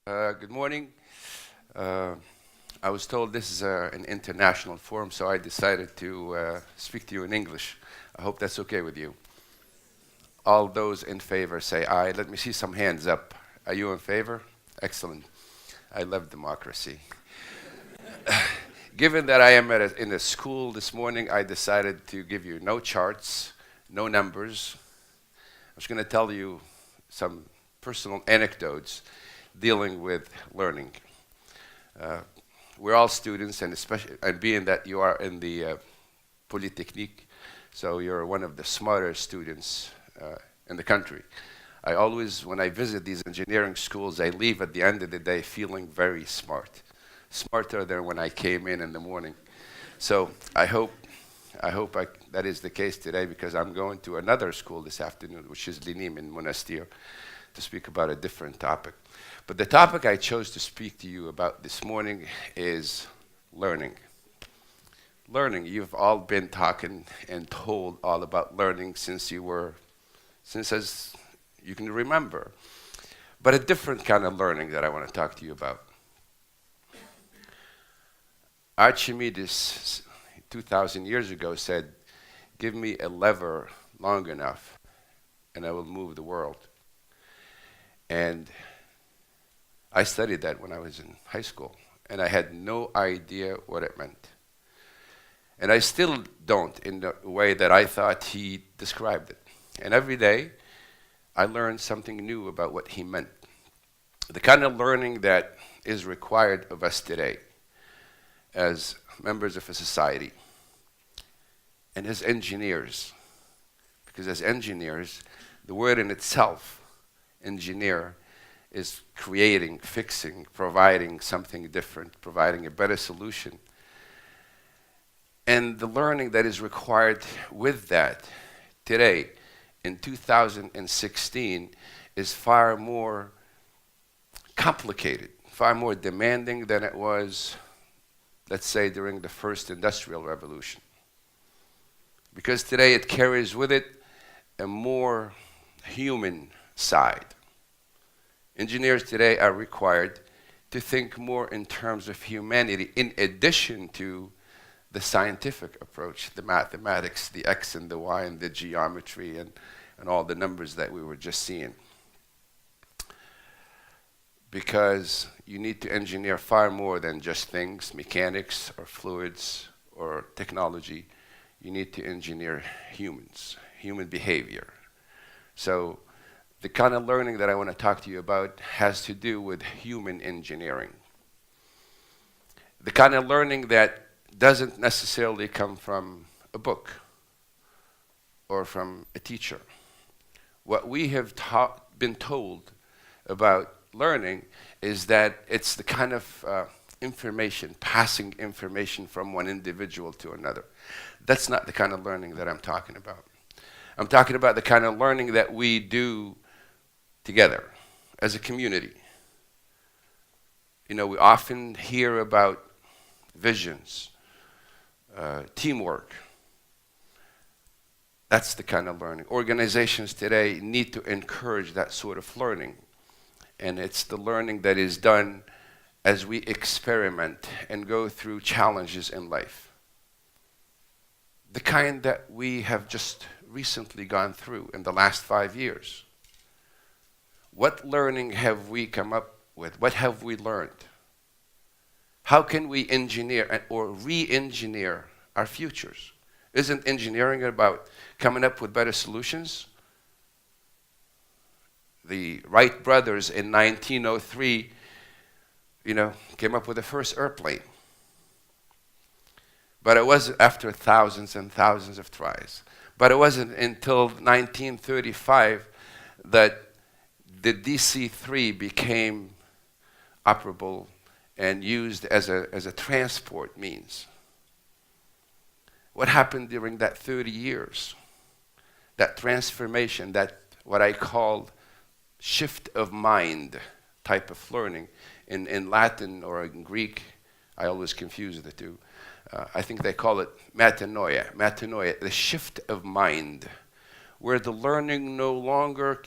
Good morning. Uh, I was told this is an international forum, so I decided to speak to you in English. I hope that's okay with you. All those in favor say aye. Let me see some hands up. Are you in favor? Excellent. I love democracy. Given that I am in a school this morning, I decided to give you no charts, no numbers. I was going to tell you some personal anecdotes dealing with learning. Uh, we're all students, and especially, and being that you are in the Polytechnique, so you're one of the smarter students in the country. I always, when I visit these engineering schools, I leave at the end of the day feeling very smart, smarter than when I came in the morning. So I hope that is the case today, because I'm going to another school this afternoon, which is Linim in Monastir, to speak about a different topic. But the topic I chose to speak to you about this morning is learning. Learning. You've all been talking and told all about learning since as you can remember. But a different kind of learning that I want to talk to you about. Archimedes, 2,000 years ago, said, "Give me a lever long enough, and I will move the world." And I studied that when I was in high school, and I had no idea what it meant. And I still don't, in the way that I thought he described it. And every day, I learned something new about what he meant. The kind of learning that is required of us today as members of a society and as engineers. Because as engineers, the word in itself, engineer, is creating, fixing, providing something different, providing a better solution. And the learning that is required with that today, in 2016, is far more complicated, far more demanding than it was, let's say, during the first industrial revolution. Because today it carries with it a more human side. Engineers today are required to think more in terms of humanity, in addition to the scientific approach, the mathematics, the X and the Y and the geometry and all the numbers that we were just seeing. Because you need to engineer far more than just things, mechanics or fluids or technology. You need to engineer humans, human behavior. So the kind of learning that I want to talk to you about has to do with human engineering. The kind of learning that doesn't necessarily come from a book or from a teacher. What we have been told about learning is that it's the kind of information, passing information from one individual to another. That's not the kind of learning that I'm talking about. I'm talking about the kind of learning that we do together as a community. You know, we often hear about visions, teamwork. That's the kind of learning. Organizations today need to encourage that sort of learning. And it's the learning that is done as we experiment and go through challenges in life. The kind that we have just recently gone through in the last 5 years. What learning have we come up with? What have we learned? How can we engineer or re-engineer our futures? Isn't engineering about coming up with better solutions? The Wright brothers in 1903, came up with the first airplane. But it was after thousands and thousands of tries. But it wasn't until 1935 that the DC-3 became operable and used as a transport means. What happened during that 30 years? That transformation, that what I call shift of mind type of learning. In Latin or in Greek, I always confuse the two. I think they call it metanoia, the shift of mind, where the learning no longer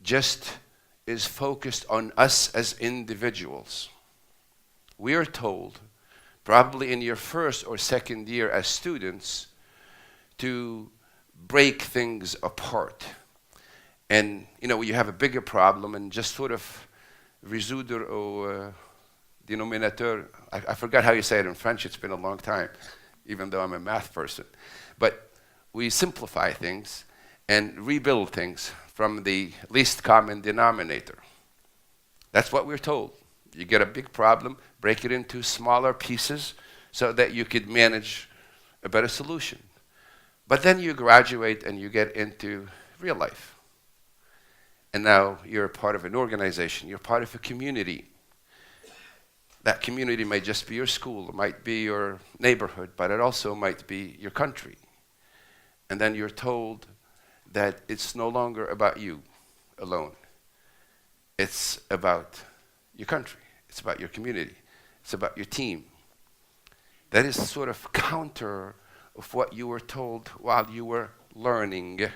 just is focused on us as individuals. We are told, probably in your first or second year as students, to break things apart. And, you have a bigger problem and just sort of résoudre au dénominateur. I forgot how you say it in French. It's been a long time, even though I'm a math person. But we simplify things and rebuild things from the least common denominator. That's what we're told. You get a big problem, break it into smaller pieces so that you could manage a better solution. But then you graduate and you get into real life. And now you're a part of an organization, you're part of a community. That community may just be your school, it might be your neighborhood, but it also might be your country. And then you're told that it's no longer about you alone. It's about your country. It's about your community. It's about your team. That is sort of counter of what you were told while you were learning,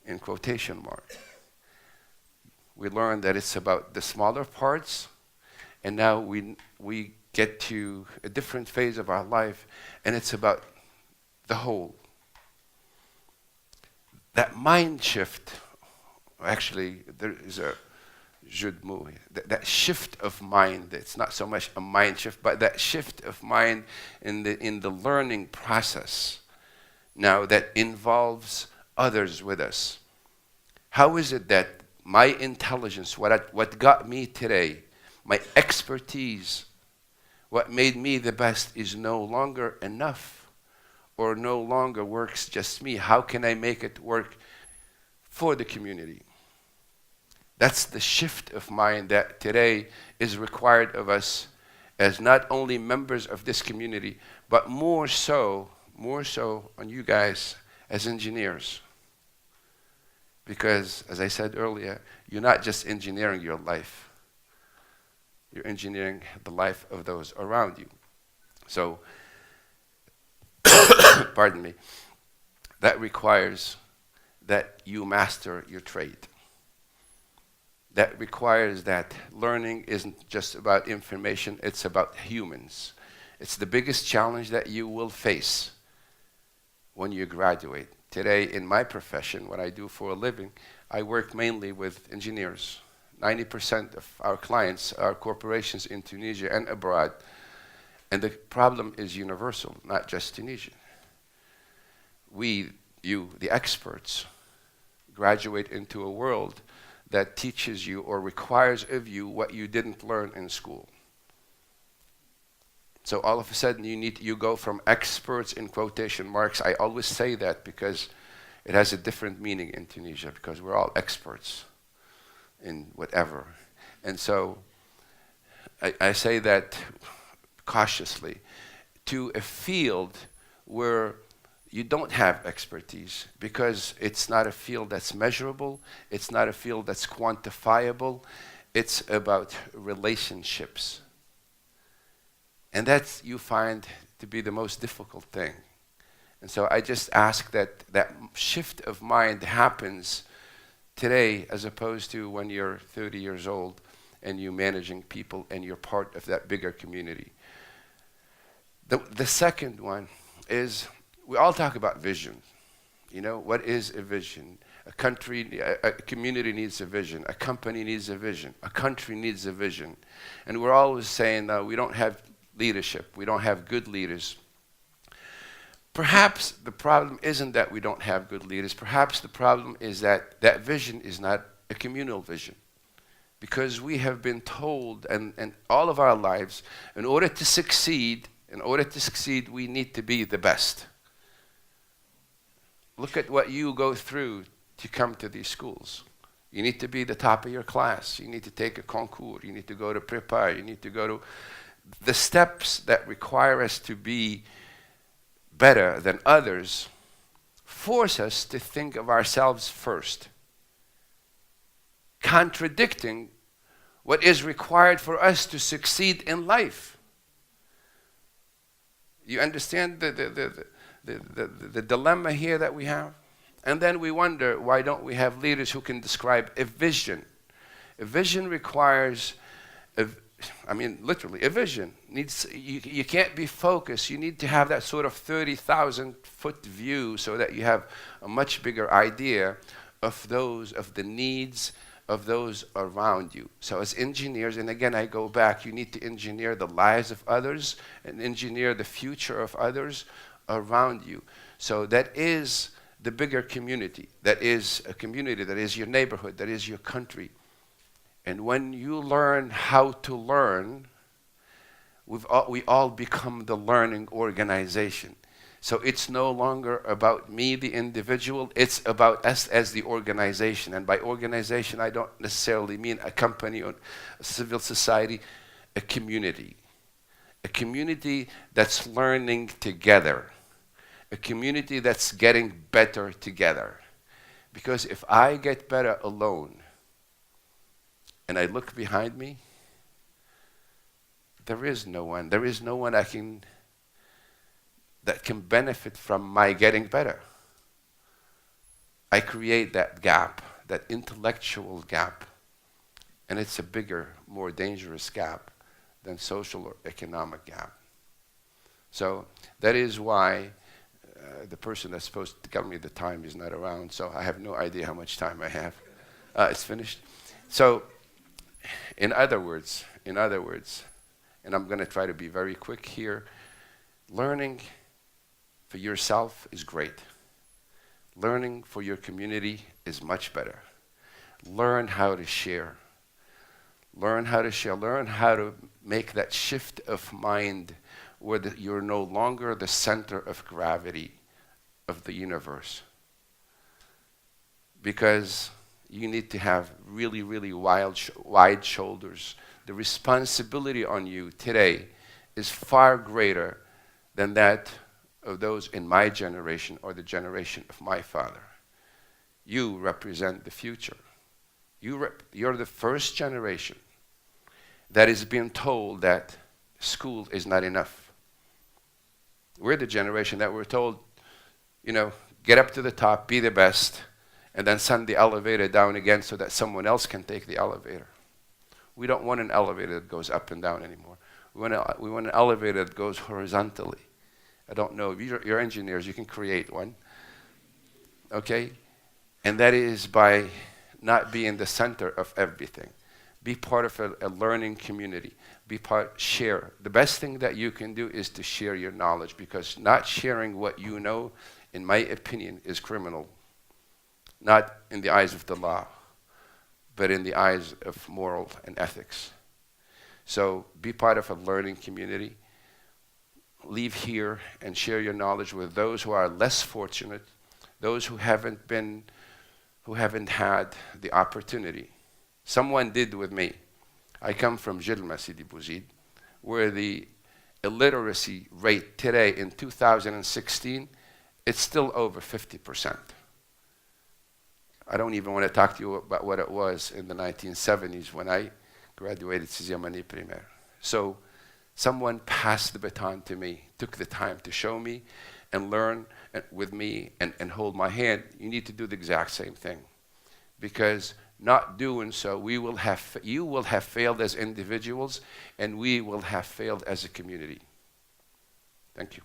in quotation marks. We learned that it's about the smaller parts, and now we get to a different phase of our life, and it's about the whole. That mind shift, actually, there is a jeu de mots here. That shift of mind, it's not so much a mind shift, but that shift of mind in the learning process now that involves others with us. How is it that my intelligence, what got me today, my expertise, what made me the best is no longer enough or no longer works just me? How can I make it work for the community? That's the shift of mind that today is required of us as not only members of this community, but more so on you guys as engineers. Because, as I said earlier, you're not just engineering your life. You're engineering the life of those around you. So, pardon me, that requires that you master your trade. That requires that learning isn't just about information, it's about humans. It's the biggest challenge that you will face when you graduate. Today, in my profession, what I do for a living, I work mainly with engineers. 90% of our clients are corporations in Tunisia and abroad. And the problem is universal, not just Tunisia. We, you, the experts, graduate into a world that teaches you or requires of you what you didn't learn in school. So all of a sudden you go from experts in quotation marks. I always say that because it has a different meaning in Tunisia, because we're all experts in whatever. And so I say that cautiously, to a field where you don't have expertise, because it's not a field that's measurable, it's not a field that's quantifiable, it's about relationships. And that you find to be the most difficult thing. And so I just ask that that shift of mind happens today as opposed to when you're 30 years old and you're managing people and you're part of that bigger community. The second one is, we all talk about vision. You know, what is a vision? A community needs a vision. A company needs a vision. A country needs a vision. And we're always saying, we don't have leadership. We don't have good leaders. Perhaps the problem isn't that we don't have good leaders. Perhaps the problem is that that vision is not a communal vision. Because we have been told, and all of our lives, in order to succeed, we need to be the best. Look at what you go through to come to these schools. You need to be the top of your class. You need to take a concours. You need to go to prepare. You need to go to the steps that require us to be better than others. Force us to think of ourselves first, contradicting what is required for us to succeed in life. You understand the dilemma here that we have? And then we wonder, why don't we have leaders who can describe a vision? A vision requires, I mean, literally, a vision. You can't be focused. You need to have that sort of 30,000-foot view so that you have a much bigger idea of the needs of those around you. So as engineers, and again, I go back, you need to engineer the lives of others and engineer the future of others around you. So that is the bigger community. That is a community, that is your neighborhood, that is your country. And when you learn how to learn, we all become the learning organization. So it's no longer about me, the individual, it's about us as the organization. And by organization, I don't necessarily mean a company or a civil society, a community. A community that's learning together. A community that's getting better together. Because if I get better alone, and I look behind me, there is no one that can benefit from my getting better. I create that gap, that intellectual gap, and it's a bigger, more dangerous gap than social or economic gap. So that is why the person that's supposed to tell me the time is not around, so I have no idea how much time I have. It's finished. So, in other words, and I'm going to try to be very quick here, learning for yourself is great. Learning for your community is much better. Learn how to share. Learn how to share. Learn how to make that shift of mind where you're no longer the center of gravity of the universe. Because you need to have really, really wide shoulders. The responsibility on you today is far greater than that of those in my generation or the generation of my father. You represent the future. You're the first generation that is being told that school is not enough. We're the generation that we're told, get up to the top, be the best, and then send the elevator down again so that someone else can take the elevator. We don't want an elevator that goes up and down anymore. We want an elevator that goes horizontally. I don't know, if you're engineers, you can create one. Okay? And that is by not being the center of everything. Be part of a learning community. Share. The best thing that you can do is to share your knowledge, because not sharing what you know, in my opinion, is criminal. Not in the eyes of the law, but in the eyes of moral and ethics. So be part of a learning community. Leave here and share your knowledge with those who are less fortunate, those who haven't had the opportunity. Someone did with me. I come from Jilma, Sidi Bouzid, where the illiteracy rate today in 2016, it's still over 50%. I don't even want to talk to you about what it was in the 1970s when I graduated sixième année primaire. So someone passed the baton to me, took the time to show me and learn with me and hold my hand. You need to do the exact same thing. Because not doing so, you will have failed as individuals, and we will have failed as a community. Thank you.